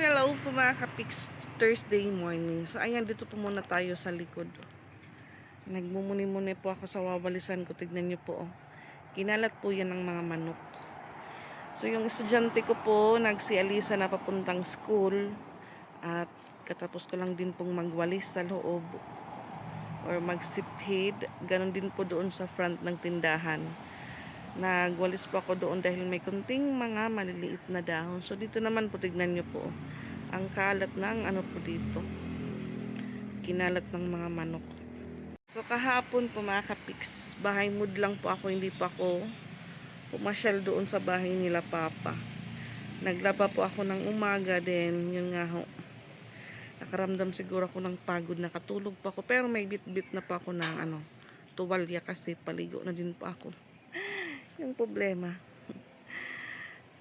Hello po mga kapiks, Thursday morning. So ayan, dito po muna tayo sa likod. Nagmumuni-muni po ako sa wawalisan ko. Tignan nyo po. Kinalat po yan ng mga manok. So yung estudyante ko po, nagsialisa na papuntang school. At katapos ko lang din pong magwalis sa loob. Or magsipid. Ganon din po doon sa front ng tindahan. Nagwalis po ako doon dahil may kunting mga maliliit na dahon. So dito naman po, tignan nyo po. Ang kalat ng ano po dito. Kinalat ng mga manok. So kahapon po mga kapiks, bahay mood lang po ako, hindi pa ako pumasyal doon sa bahay nila Papa. Naglaba po ako ng umaga din, yun nga ho. Nakaramdam siguro ako ng pagod, nakatulog pa ako, pero may bit-bit na pa ako ng tuwalya kasi paligo na din po ako. Yung problema.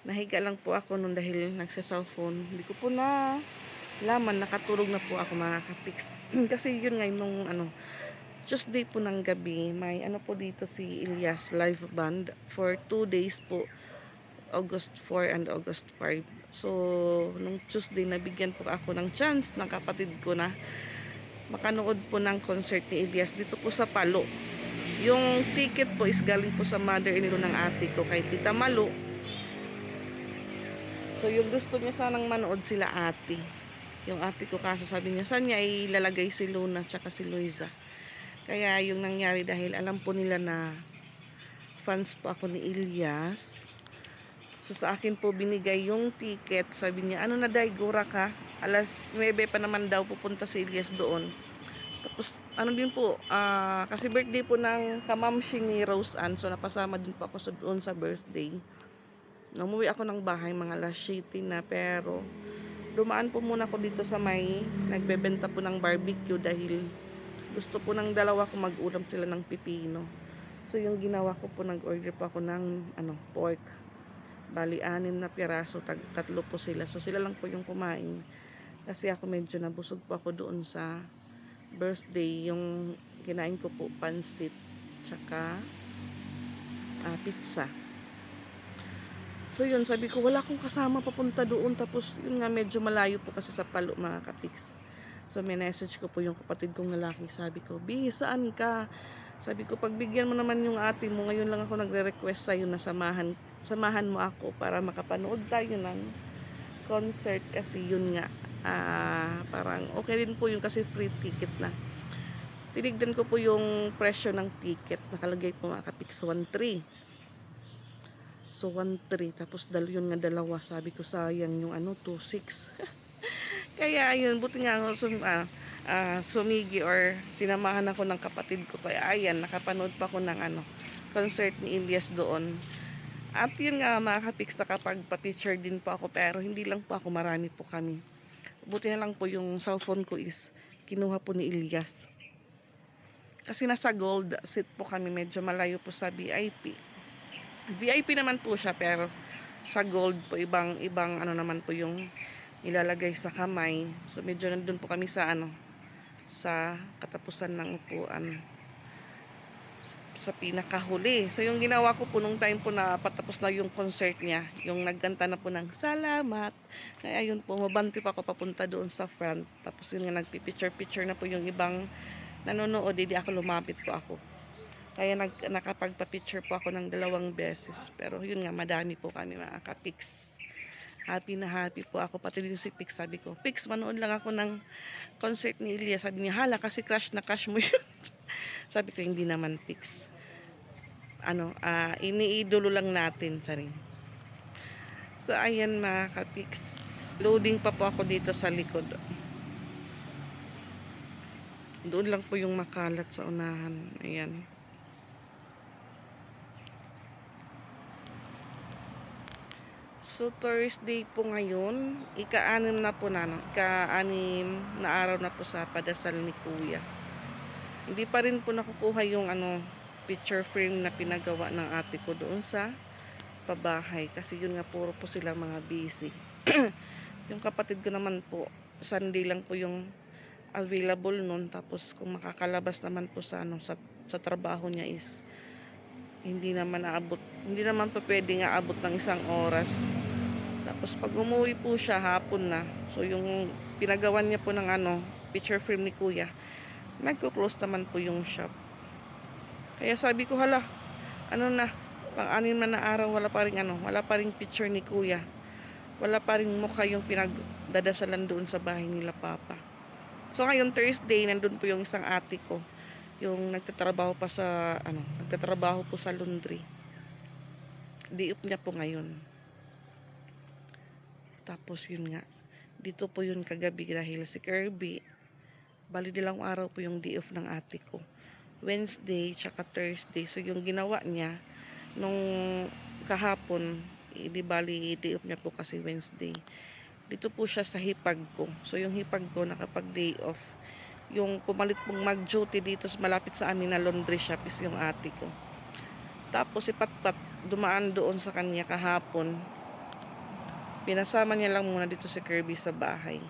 Nahiga lang po ako noon dahil nagsa-cellphone. Hindi ko po na laman, nakatulog na po ako mga kapiks. Kasi yun nga nung Tuesday po ng gabi, may po dito si Elias live band for 2 days po. August 4 and August 5. So, nung Tuesday, nabigyan po ako ng chance ng kapatid ko na makanood po ng concert ni Elias dito po sa Palo. Yung ticket po is galing po sa mother-in-law ng ate ko kay Tita Malu. So, yung gusto niya sanang manood sila ate. Yung ate ko kaso sabi niya, saan niya ilalagay si Luna tsaka si Luisa. Kaya yung nangyari dahil alam po nila na fans po ako ni Elias. So, sa akin po binigay yung ticket. Sabi niya, ano na day, gura ka? Alas 9 pa naman daw pupunta si Elias doon. Tapos, din po, kasi birthday po ng kamamshi ni Rose Ann. So, napasama din po ako doon sa birthday. Umuwi ako ng bahay mga alas 7 na, pero dumaan po muna ako dito sa may nagbebenta po ng barbecue dahil gusto po ng dalawa ko mag-ulam sila ng pipino. So yung ginawa ko po, nag-order po ako ng pork. Bali 6 na piraso, tatlo po sila. So sila lang po yung kumain. Kasi ako medyo nabusog po ako doon sa birthday. Yung kinain ko po pansit tsaka pizza. So yun, sabi ko wala akong kasama papunta doon, tapos yun nga medyo malayo po kasi sa Palo mga kapiks. So may message ko po yung kapatid kong lalaki, sabi ko, "Bi, saan ka?" Sabi ko, "Pagbigyan mo naman yung ate mo, ngayon lang ako nagre-request sa'yo na samahan mo ako para makapanood tayo ng concert." Kasi yun nga, parang okay din po yung kasi free ticket na. Tinignan ko po yung presyo ng ticket, nakalagay po mga kapiks 1,300. So 1,300, tapos yun nga dalawa, sabi ko sayang yung 2,600. Kaya ayun, buti nga ako sumigi or sinamahan ako ng kapatid ko. Kaya ayan, nakapanood pa ako ng concert ni Elias doon. At yun nga mga kapiks, nakapagpa-picture din po ako, pero hindi lang po ako, marami po kami. Buti na lang po yung cellphone ko is kinuha po ni Elias. Kasi nasa gold seat po kami, medyo malayo po sa VIP. VIP naman po siya, pero sa gold po ibang naman po yung ilalagay sa kamay. So medyo nandun po kami sa sa katapusan ng upuan, sa pinakahuli. So yung ginawa ko po nung time po na patapos na yung concert niya, yung nagganta na po ng salamat, kaya yun po, mabanti pa ako papunta doon sa front. Tapos yun nga, nagpipicture na po yung ibang nanonood, hindi ako lumapit po ako. Kaya nakapagpa-picture po ako ng 2 beses. Pero yun nga, madami po kami mga kapiks. Happy na happy po ako. Pati din si Pix, sabi ko, "Pix, manood lang ako ng concert ni Elias." Sabi niya, "Hala, kasi crush na crush mo yun." Sabi ko, "Hindi naman, Pix. Iniidolo lang natin." Sabi. So, ayan mga kapiks. Loading pa po ako dito sa likod. Doon lang po yung makalat sa unahan. Ayan. So, Thursday po ngayon, ika-6 na po ika-6 na araw na po sa padasal ni Kuya. Hindi pa rin po nakukuha yung picture frame na pinagawa ng ate ko doon sa pabahay. Kasi yun nga, puro po sila mga busy. Yung kapatid ko naman po, Sunday lang po yung available nun. Tapos kung makakalabas naman po sa trabaho niya is hindi naman po pwedeng aabot ng 1 oras. Tapos pag umuwi po siya, hapon na. So yung pinagawan niya po ng picture frame ni kuya, nagko-close naman po yung shop. Kaya sabi ko, hala, na, pang-anim na araw, wala pa ring picture ni kuya. Wala pa ring mukha yung pinagdadasalan doon sa bahay nila papa. So ngayon Thursday, nandun po yung isang ate ko, yung nagtatrabaho po sa laundry. Diop niya po ngayon. Tapos yun nga, dito po yun kagabi dahil si Kirby, bali nilang araw po yung day off ng ate ko. Wednesday, tsaka Thursday. So yung ginawa niya, nung kahapon, di bali day off niya po kasi Wednesday. Dito po siya sa hipag ko. So yung hipag ko nakapag day off. Yung pumalit pong mag-duty dito malapit sa amin na laundry shop is yung ate ko. Tapos si Patpat dumaan doon sa kanya kahapon. Pinasama niya lang muna dito si Kirby sa bahay.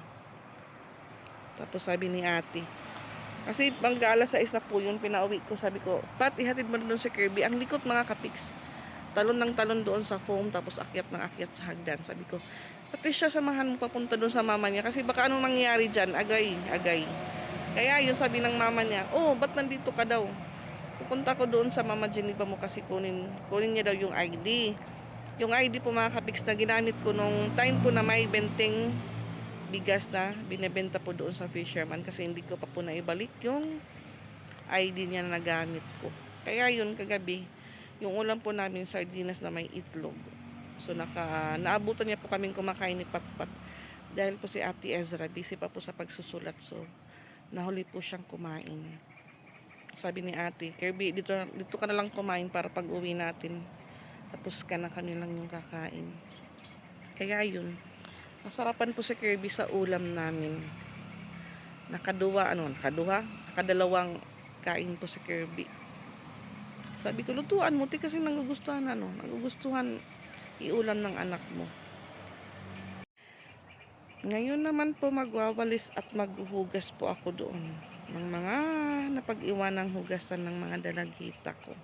Tapos sabi ni ate, kasi hanggang alas 6 na po yun, pinauwi ko. Sabi ko, Pat, ihatid mo doon si Kirby. Ang likot mga kapiks. Talon ng talon doon sa foam, tapos akyat ng akyat sa hagdan. Sabi ko, Patricia, samahan mo papunta doon sa mama niya. Kasi baka anong nangyari dyan, agay. Kaya yun sabi ng mama niya, oh, ba't nandito ka daw? Pupunta ko doon sa mama Geneva mo kasi kunin niya daw yung ID. Yung ID po mga kapiks na ginamit ko nung time po na may benteng bigas na binebenta po doon sa fisherman kasi hindi ko pa po naibalik yung ID niya na nagamit ko. Kaya yun kagabi, yung ulam po namin sardinas na may itlog. So naabutan niya po kaming kumakain ni Patpat dahil po si Ate Ezra busy pa po sa pagsusulat. So nahuli po siyang kumain. Sabi ni Ate, Kirby, dito ka na lang kumain para pag uwi natin. Tapos kanilang yung kakain. Kaya yun. Masarapan po si Kirby sa ulam namin. Nakadalawang kain po si Kirby. Sabi ko, lutuan mo, kasi nagugustuhan iulam ng anak mo. Ngayon naman po magwawalis at maghuhugas po ako doon ng mga napag-iwanang hugasan ng mga dalagita ko.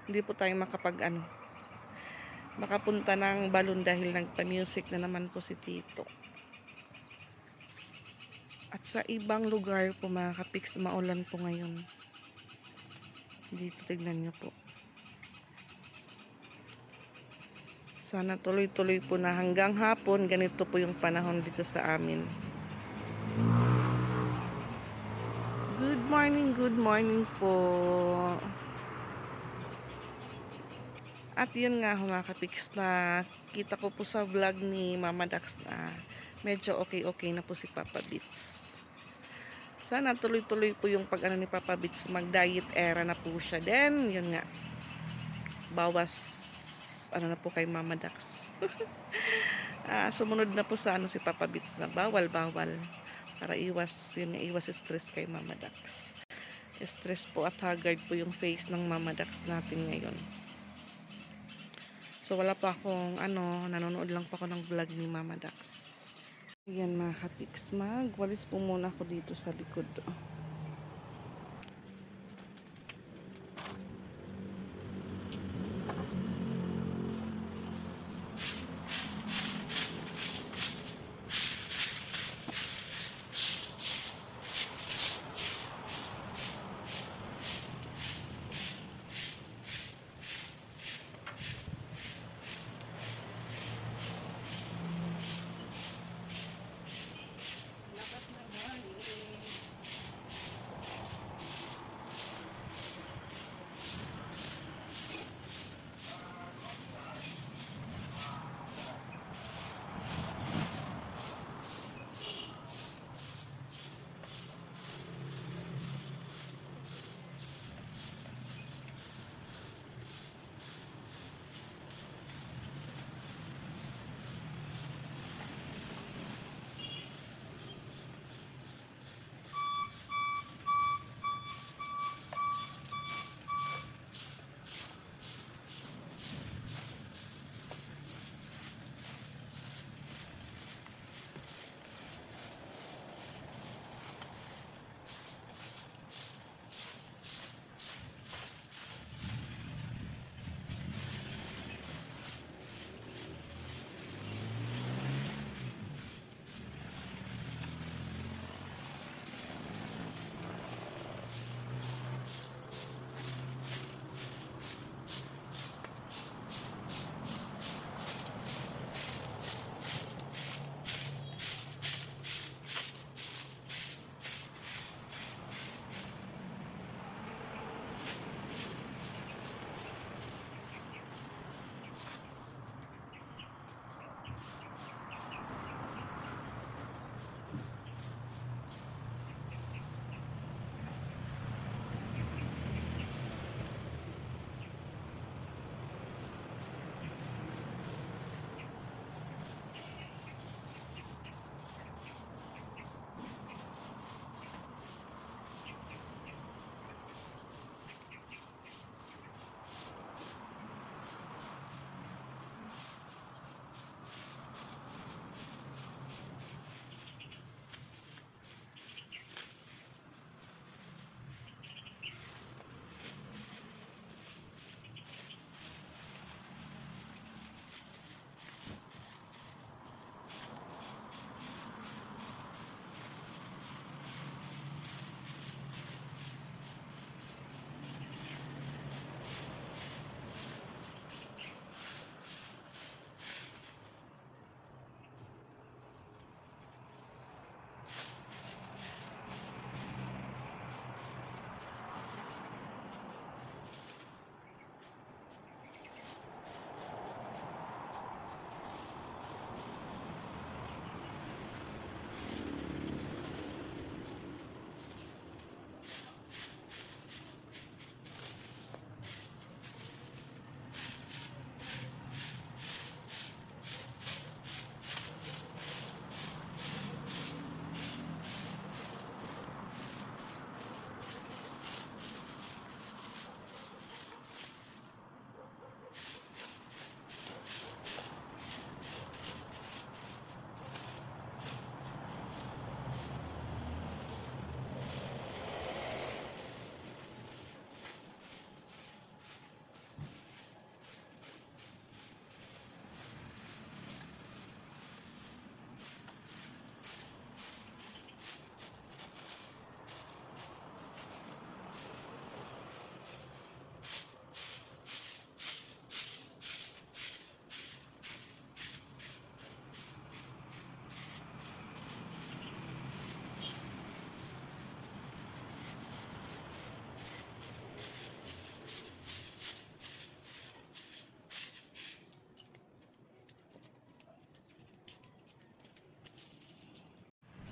Hindi po tayo makapunta ng balon dahil nagpa-music na naman po si Tito. At sa ibang lugar po mga kapiks, maulan po ngayon. Dito tignan nyo po. Sana tuloy-tuloy po na hanggang hapon, ganito po yung panahon dito sa amin. Good morning po. At yun nga mga kapiks, na kita ko po sa vlog ni Mama Dax na medyo okay na po si Papa Beats. Sana tuloy-tuloy po yung ni Papa Beats, mag-diet era na po siya. Then, yun nga, bawas, na po kay Mama Dax. Sumunod na po sa si Papa Beats na bawal. Para iwas stress kay Mama Dax. Stress po at haggard po yung face ng Mama Dax natin ngayon. So wala pa akong nanonood lang pa ako ng vlog ni Mama Dax. Yan mga kapiks, magwalis po muna ako dito sa likod.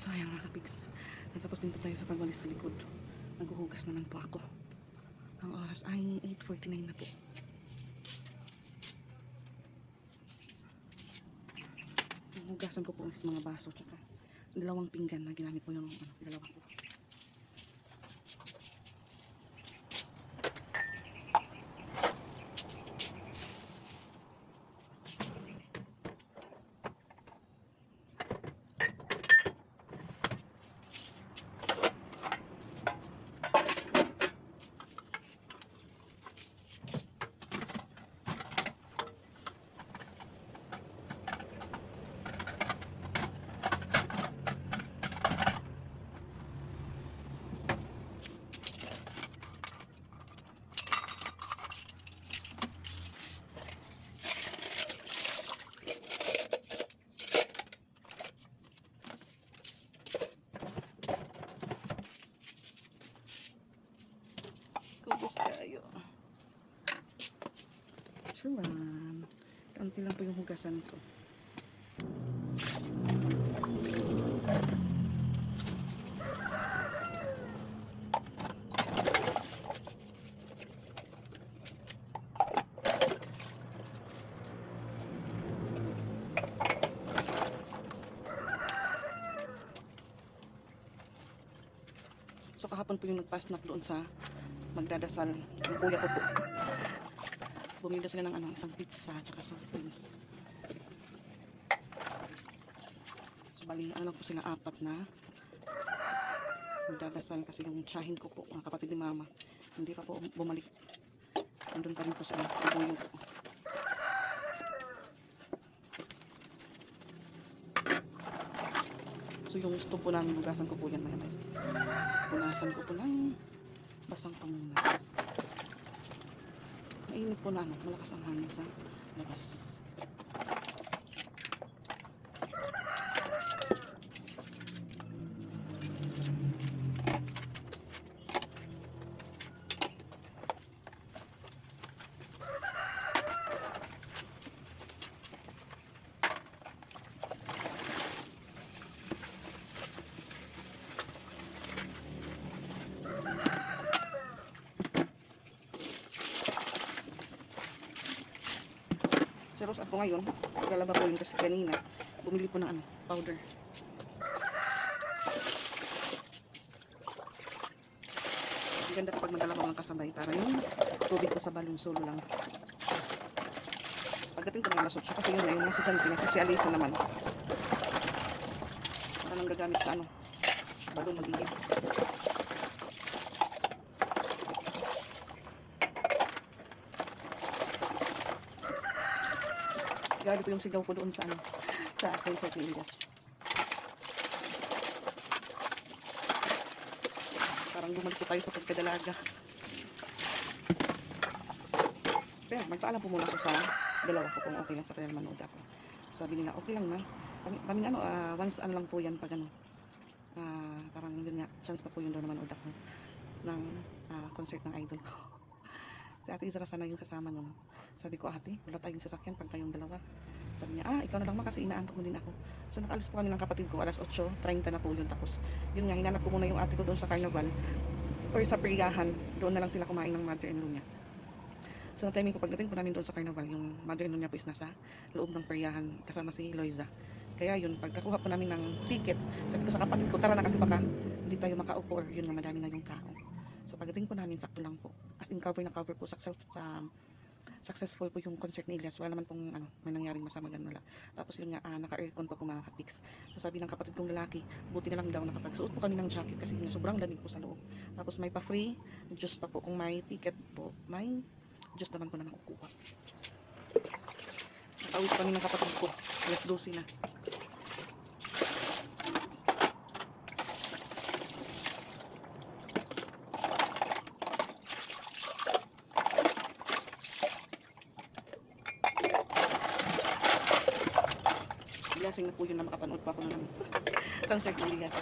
So ayan mga kapigs, natapos din po tayo sa pagwalis sa likod. Naghuhugas naman po ako. Ang oras ay 8:49 na po. Hugasan ko po mga baso tsaka dalawang pinggan na ginamit po yung dalawa ko. Kubos tayo. Charan. Kanti lang po yung hugasan ko. So kahapon po yung nagpasnap doon sa magdadasal. Yung kuya ko po. Bumili sila ng isang pizza at isang wings. So bali, po sila apat na magdadasal kasi yung tsahin ko po, mga kapatid ni mama, hindi pa po bumalik. Andun pa rin po sa buyo po. So yung stove po namin, hugasan ko po yan maya. Punasan ko po ng basang pamunas. Mainit po na malakas ang hangin sa labas. Tapos ako ngayon, galaba po yun kasi kanina, bumili po ng powder. Ang ganda kapag madala ko ng kasabay para yung tubig ko sa balong solo lang. Pagdating ko ng alas 8 kasi yun na yung mga sadyang pinasasialisa naman. Para nang gagamit sa balong magiging. Grabe po yung sigaw ko doon sa concert ni Elias. Parang bumalik po tayo sa pagkadalaga. Pero magpaalam po muna ako sa dalawa ko kung okay lang sa kanila manood ako. Sabi nila, okay lang na. Kami once lang po yan pag parang yun nga, chance na po yun daw na manood ako ng concert ng idol ko. Si Ate Izra sana yung kasama nun. Sabi ko, ate, wala tayong sasakyan pag tayong dalawa. Sabi niya, ikaw na lang kasi inaantok mo din ako. So nakaalis po kami ng kapatid ko, alas 8:30 na po yun. Tapos yun nga, hinanap ko muna yung ate ko doon sa carnival or sa periyahan. Doon na lang sila kumain ng mother-in-law niya. So na-timing ko, pagdating po namin doon sa carnival, yung mother-in-law niya po is nasa loob ng periyahan kasama si Loiza. Kaya yun, pagkakuha po namin ng ticket, sabi ko sa kapatid ko, tara na kasi baka hindi tayo makaupo or yun nga, madami na yung tao. So pagdating po namin, sakto lang po. As in cover na cover po successful po yung concert ni Elias. Wala naman pong may nangyaring masama ganun wala. Tapos yun nga, naka-aircon pa po mga kapiks. So sabi ng kapatid kong lalaki, buti na lang daw nakapagsuot po kami ng jacket kasi yun, sobrang lamig po sa loob. Tapos may pa-free juice pa po. Kung may ticket po, may juice naman po na makukuha. Nakauwi po kami ng kapatid ko. Alas 12 na. Lasing na po yun na makapanood pa ako ng concert ni Elias.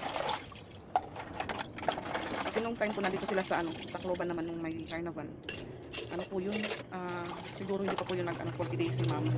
Kasi nung time po nandito sila sa Tacloban naman nung may carnival. Po yun, siguro hindi pa po yun 40 days si mama.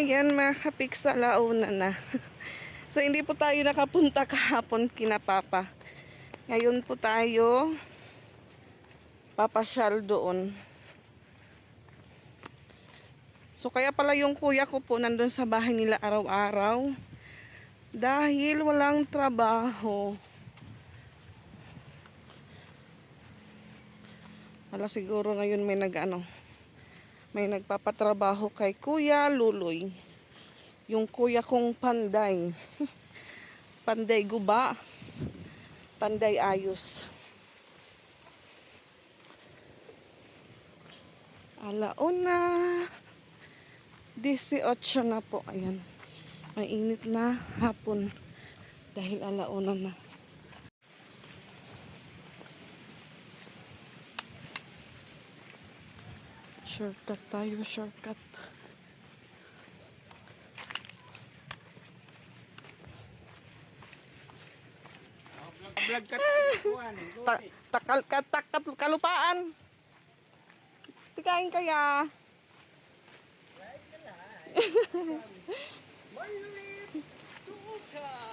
Ayan mga kapiks, alauna na. So hindi po tayo nakapunta kahapon kina Papa. Ngayon po tayo papasyal doon. So kaya pala yung kuya ko po nandun sa bahay nila araw-araw. Dahil walang trabaho. Wala siguro ngayon may nagpapatrabaho kay Kuya Luloy. Yung kuya kong panday. Panday guba. Panday ayos. Alauna. 18 na po. Ayan. Mainit na hapon. Dahil alauna na. Shortcut tayo, shortcut. Kalupaan. Tikain kaya.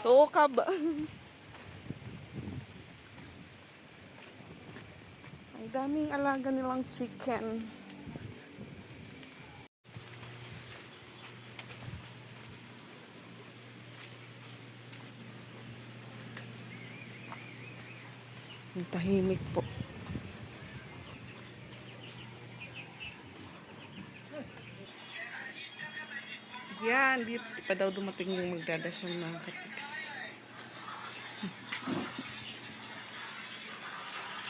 Tukab. Ang daming alaga nilang chicken. Ang tahimik po. Yan, di pa daw dumating yung magdadasal mga kapiks.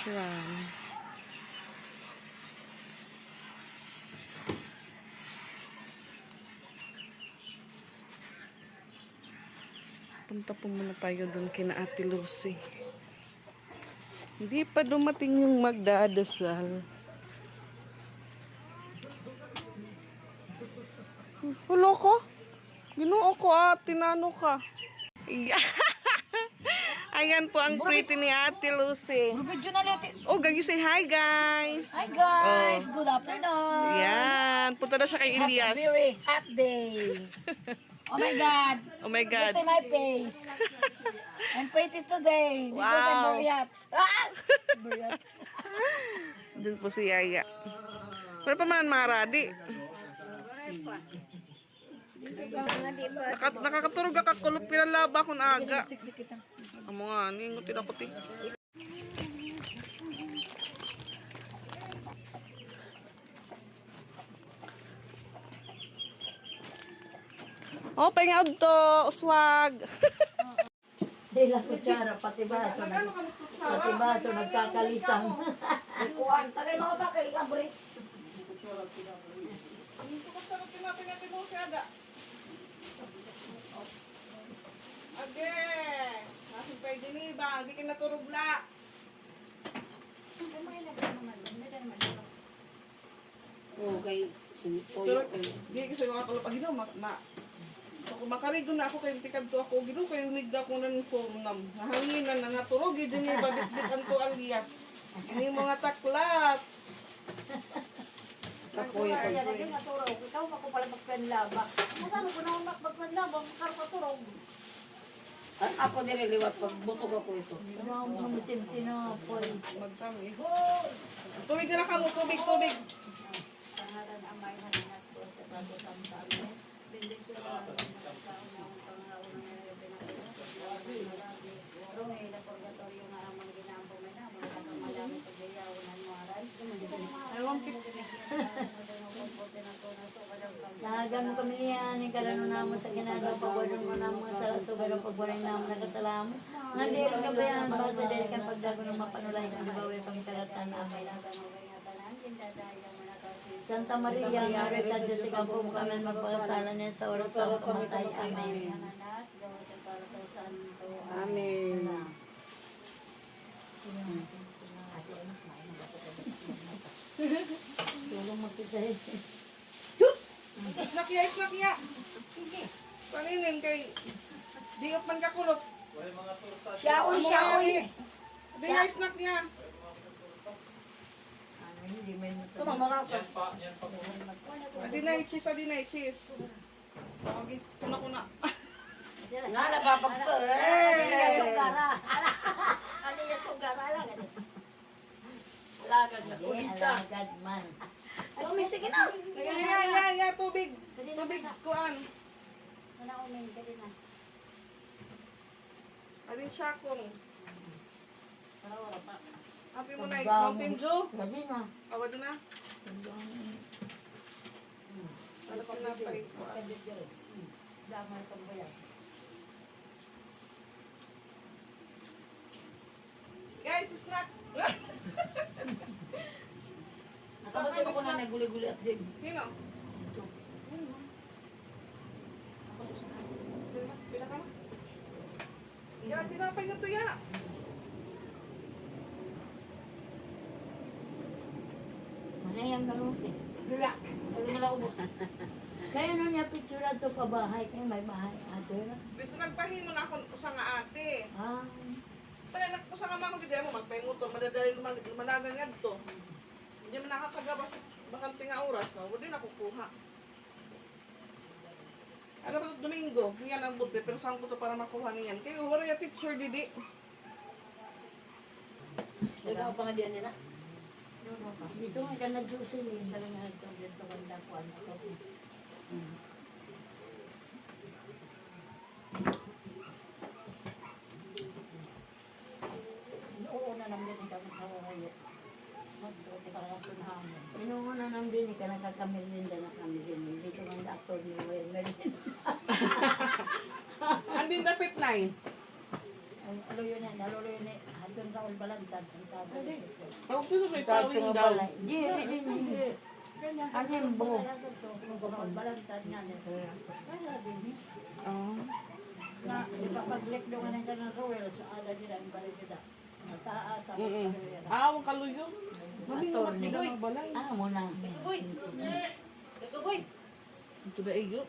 Try. Punta po muna tayo doon kina Ate Lucy. Hindi pa dumating yung magdadasal. Hulo ko? Ginoo ko tinano ka. Ayan po ang pretty ni Ate Lucy. Oh, can you say hi guys? Hi guys, good afternoon. Yan, punta na siya kay Elias. Have a very hot day. Oh my God. Oh my God. You see my face. I'm pretty today because I'm Wow. very hot. Very hot. Doon po si Yaya. Wala pa man maradi. Nakakaturog ka kakulop pinalaba kung aga. Siksik kita. Amo nga, ningutin ako ti. Oh, pengawd to, uswag. Di lang kutsara, pati baso. Pati baso, nagkakalisang. Kuhan, tagay mo sa kay Gabriel. Age, nasi pwede ni ba, di ka naturugla. Okay. So, di kasi mga kalapag ginaw, kung makarigo na ako kayo tikad to ako, ginaw kayo nigda ko na ng formam. Nahanginan na naturog, yun yung babit-bit ang to aliyah. Ini mga taklat. Kapoy ko. Ikaw ako pala magpanlaba. Masama ko na magpanlaba, magkarpaturog. Ako nililiwat pag busog ako ito. Mamutim tinapoy. Magtamis. Tubig na ka mo, tubig. Lagan mo kami yan, yung karano naman sa ginagawa, pagwadon mo naman sa sugar ang pagwaring naman nakasalam. Hindi ang gabayan, basta dahil kang pagdago ng mapanulay ng dibawi pang karatan namin. Santa Maria, Mary sa Diyos, ikaw po mo kami magpakasalan niya sa oras sa pamatay. Amen. Amen. Tulong magkisay. Isnakya. Paninin kay diop man kakulop. Siyaoy. Di nga snack niya. Ito mga marasa. Adi na i-cheese. Okay, kuna. Nga napapagsa Ano eh. sugara? Ano yung sugara lang? Alagad na Hindi, ulit ka. alagad man. Tumig, sige na. Ya, tubig. Tubig, kuan. Wala ko may dali na. Alin siya kung. Wala pa. Happy mo na, Mountain Dew. Dali na. Awad na. Ano pa na pa Damay kang bayan. Guys, snack. Nakabagay ko na naguli-guli at Jim. Sino? Pila ka na? Ya, tinapay na to ya. Mahayang galusin. Lula. Ano nila ubos? Kaya nun niya picture ato pa bahay. Kaya may bahay ato na. Dito nagpahimo na akong usa nga ate. Ah. Pala nagpusa nga man ko gid mo magpahinguto, madadali managan ngadto. Hindi man nakakagabas bakante nga oras, no? Wala na kukuha. Ano ba ito, Domingo? Yan ang budbe, pero saan ko to para makuha niyan? Kaya wala yung picture, Didi. Ikaw pa nga diyan nila. Dito nga ka nag-juicy eh. Sabi nga ito, dito ka na po. Ano ko. Oo na lang din ikaw sa kayo. Magbuti ka lang tunhangan. Inuuna nang din ka nakakamilinda na kami din. Dito nga doctor ni Wilmer. Andin dapit na eh. Ano yun eh, nalolo yun eh. Hatun ka balantad. Ako dito may tawing daw. Di. Ano yung buo? Balantad nga nito. Kaya din eh. Oh. Na ipapag-lek doon nga ng ng Roel sa ala nila ang balik nila. Nataas tapos Ah, ang kaluyo. Malingo Attorney. magkita ng balay. ano mo na? Ikaboy. Ikaboy. Ito ba iyo?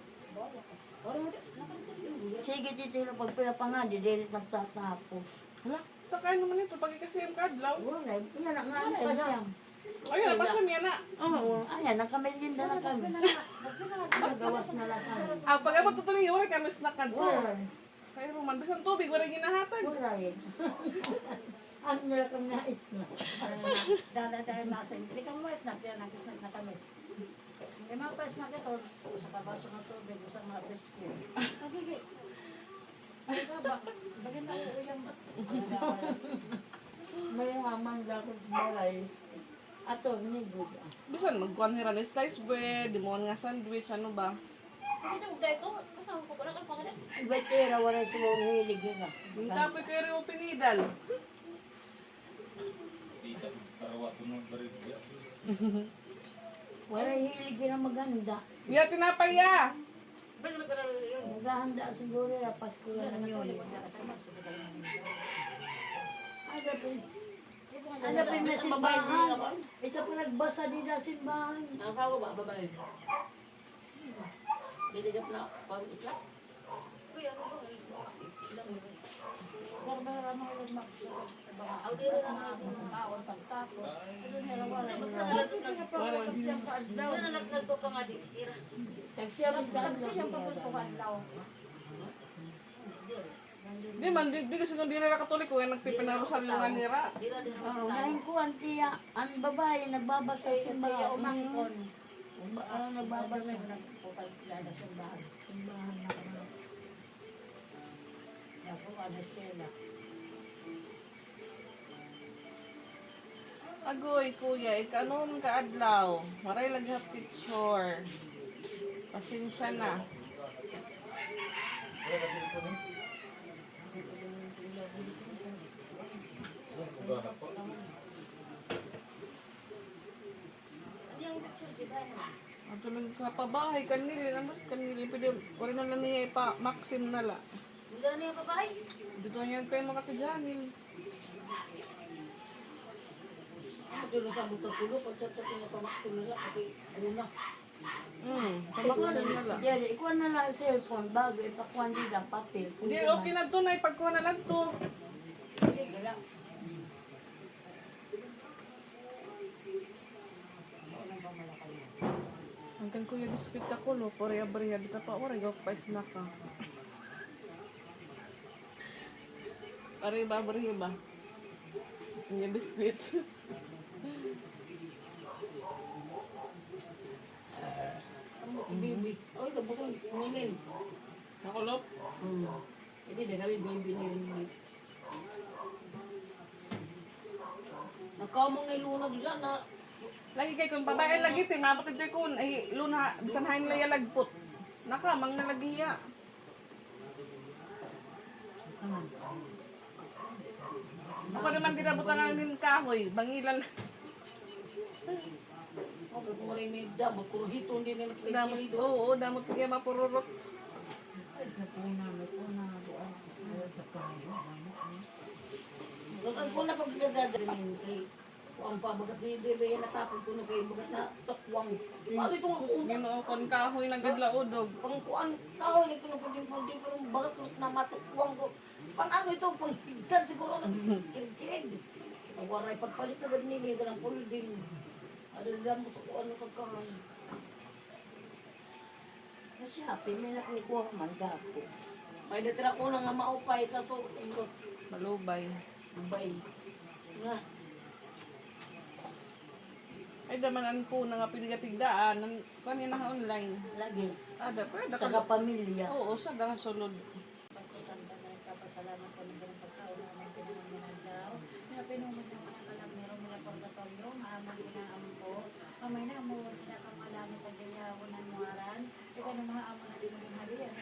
Sige titilo pag pinapanga, di dili nagtatapos. Hala, takay naman ito. Pag ikasiyam ka, adlaw. Wala, yan ang ano pa siya. Ayun, napasya niya na. Oo, ayan, nakamelinda na kami. Nagawas na lang kami. Ah, pag ako tutuloy, wala kami snack na to. Wala. Kaya Roman, bisan tubig, wala ginahatag. Wala yun. Ano nila kami nais na? Dahil nasa, hindi kami ma-snack yan, nag-snack na kami. May mga pa-snack ito, sa kabaso ng tubig, sa mga biscuit. Nagigi. Ay ba, bagay na ako yung... May hamang lakot balay. Ato, good. Bisan, magkuhan hira ni slice bread, di mo nga sandwich, ano ba? Ano yung dahil ko? Ano ko pala kang pangalan? Iba't tira, wala siguro hilig yun ah. Yung tapoy kayo rin yung pinidal. Wala hilig yun ang maganda. Iya, tinapay ya. Ba't naman pala yun? Maghahanda siguro na Pasko lang yun. Ano pin na simbahan? Ito pa nagbasa din na simbahan. Ang asawa ba? Babae. Diligap na pawit itlap. Uy, ano ba? Ilang yun? Barbara mo yung magsuot. Aw, di rin na Kaon pagtapos. Ano nila wala Ba't nila. na nagto pa nga di? Ira. Tagsiya magdaan lang. Di man, di kasi kung di nila katoliko, yung nagpipinarosal yung nga nira. Ira din Oo, ako. ngayon ko ang tiya, ang babae nagbabasa sa simbahan. Ano nagbabasa? Simbahan. Simbahan na ano. Ako ano sila. Agoy, kuya, ikanon ka adlaw. Maray laghat picture. Pasensya na. Ang tulog ka pa bahay, kanili naman, kanili. Pwede, wala na lang niya pa, Maxim na la. Hindi na niya babae. Dito niyan kayo mga kadyanin. Ako dito sa butang tulo. Pag-chat-chat niya pa maksim nila. Kasi ano na. Pamaksin na la. Jerry, ikuha na lang ang cellphone bago ipakuha nila ang papel. Hindi, okay na to na, ipagkuha na lang to. Wala. Hanggang kuya biskuit ako lo, pareha-pareha kita pa oray go pa snack ka. Pareha ba? Yung biskuit. Baby. Oy, kabutong nilin. Nakulop. Hindi na kami baby nilin. Nakamong na ilunag dyan na. Lagi kay kung babae lagi ti mapatid ko ay luna bisan hain laya lagpot. Nakamang nalagiya. Ako naman dinabutan ng kahoy, bangilan. Oh, kung rin ni damot, kung hito hindi na Damot, nakikita. oo, damot kaya mapururot. Tapos ang kuna pag gagagaling kay ang pabagat ni Debe yan natapon ko na kay bagat na takwang. Ano ito nga Sus, kuna? Ginoo kon kahoy nagdlaodog. Pang kuan kahoy ni kuno pag di pero bagat ko na matukwang ko. Pang ano ito pang higdan siguro na kirig-kirig. Ang waray pagpalit na gad nila ng pulding. Ano lang mo sa ano sa kahoy. Kasi happy, may nakukuha ka man gapo. May natira ko na nga maupay kaso ito Malubay. bay. Nga. Ay damanan ko na nga piligatigdaan ng kanina online. Lagi. Ada pwede Sa ka. kapamilya. Oo, sa dang sulod. Pagkakanta na kapasalamat ko ng pagkaon namin pinanganganadaw. Na pinumun ng mga kalamero mula pagkatondro, maamang inaampo. Kamay na mo, sinakamalaman pagkayawon ng muaran. Ika ng mga amo na din ng halian.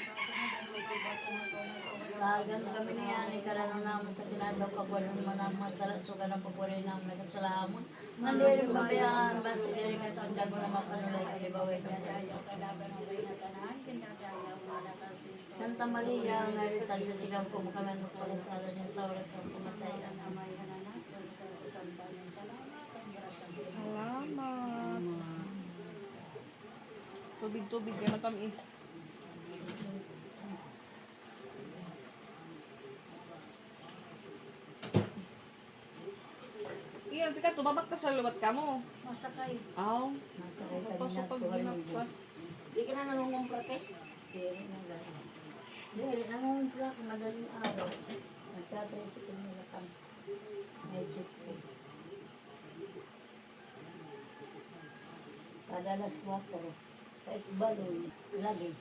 Lagan kami na yan, ikarano naman sa kinadaw pagwarin mo naman sa suga ng pagwarin naman nagkasalaman. Mandirin babayaan, basta diri ka sa andag mo na mapanulay ka libawin ka dahil kalaban ng rey na tanan, kinadaya mo na kasi Santa Maria, Mary Santa Sigang po kami ng palasala niya sa oras ng pumatay ang amay na nanak, Santa ng salamat, ang grasya. Salamat. Tubig-tubig kaya matamis. Iyan, tika, tumabak ka sa lubat ka mo. Masakay. Aw, Masakay ka tapos niya, pag tuhan ng ginagpas. Di ka na nangungumpra te. Diri na gano'n. Diri, nangungumpra ko madaling araw. Nagtatricycle nila kang may jeep ko. Kada alas 4, kahit baloy, lagi.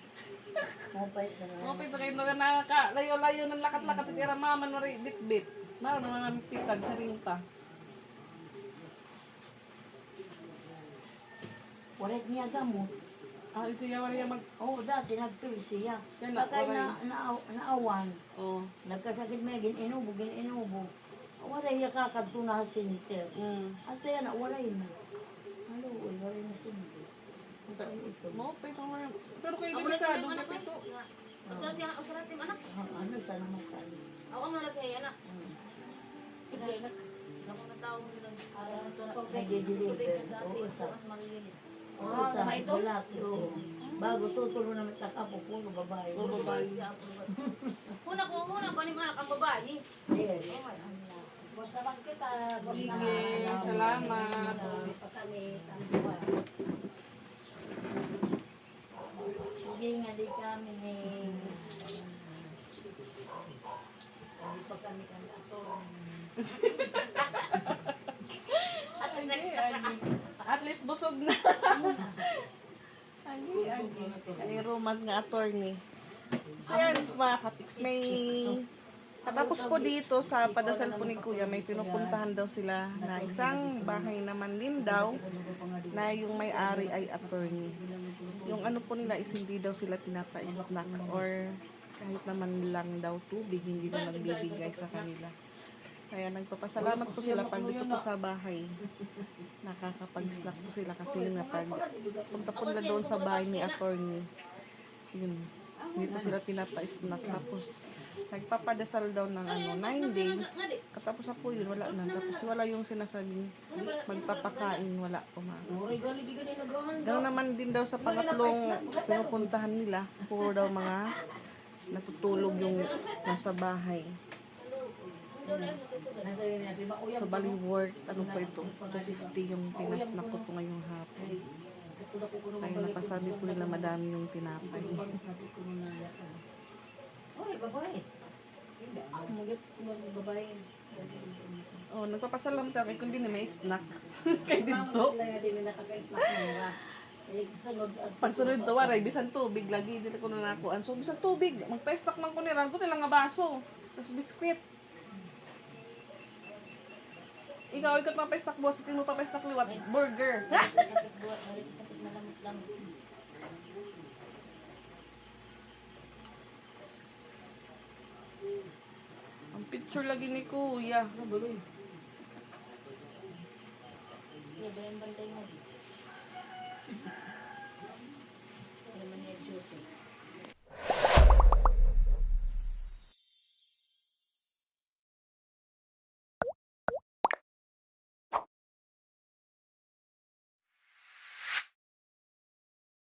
Mapait na nga. Mga pito kayo na nakalayo-layo ng lakat-lakat at iramaman mo rin bit-bit. Maro na mga pitag sa ringta. Warit niya gamot. Ah, ito yung wala mag... Oo, dati nagpil siya. Yan na, Bakay waray. naawan. Oh. Nagkasakit may inubo. Waray ya kakagtuna sa sinter. Asa yan, waray na. Ano, waray na sinter. Mo, pito mo rin. Pero kayo Ako din na ka, yung doon anak ka pito. Usulat yung anak. Ano, sana magkali. Ako ang nalagay anak. Hindi anak. Ako na tao mo lang. Nag-deliver. Oo, sa. Oo, sa lalaki. Oo. Bago tutulo na may takapo, puro babae. Puro babae. Muna ko, paano yung anak ang babae? Dere. Boss naman kita. Boss Sige, naman. salamat. Pa kami, tambuhan. Sige nga, di kami ni... Hindi pa kami ato. At least busog na. Agi. Ay, roman nga attorney. So yan mga kapiks, may... Katapos po dito sa padasal po ni Kuya, may pinupuntahan daw sila na isang bahay naman din daw na yung may-ari ay attorney. Yung ano po nila is hindi daw sila pinapa-snack or kahit naman lang daw tubig, hindi na nagbibigay sa kanila. Kaya nagpapasalamat po sila pag dito po sa bahay. Nakakapag-snack po sila kasi nga pag punta po nila doon sa bahay ni attorney. Yun. Hindi po sila pinapa-snack. Tapos nagpapadasal daw ng 9 days. Katapos na po yun, wala na. Tapos wala yung sinasabing magpapakain, wala po mga. Uray, gali di ganun nagahan. Ganoon naman din daw sa pangatlong pinupuntahan nila. Puro daw mga natutulog yung nasa bahay. So bali worth, ano po ito? 250 yung pinasnak ko po ngayong hapon. Ako ko naman Kaya balik. napasabi po nila madami yung tinapay. Sabi ko na yata. Oh, babae. Ako magit babae. Oh, nagpapasalam kami kung di na may snack. Kay Mama dito. sila nga din nakaka-snack nila. Eh, sunod at Pagsunod to, waray, bisan tubig, lagi dito ko na nakuan. So, bisan tubig, magpa-stock man ko ni Rango, nilang nga baso. Tapos biskwit. Ikaw, ikaw pa-stock boss, ikaw mo pa-stock liwat, burger. Ha? sakit buhat, sakit na lamot-lamot. Ang picture lagi ni Kuya. Ano baloy? Iya ba yung bantay mo? Ano man yung duty?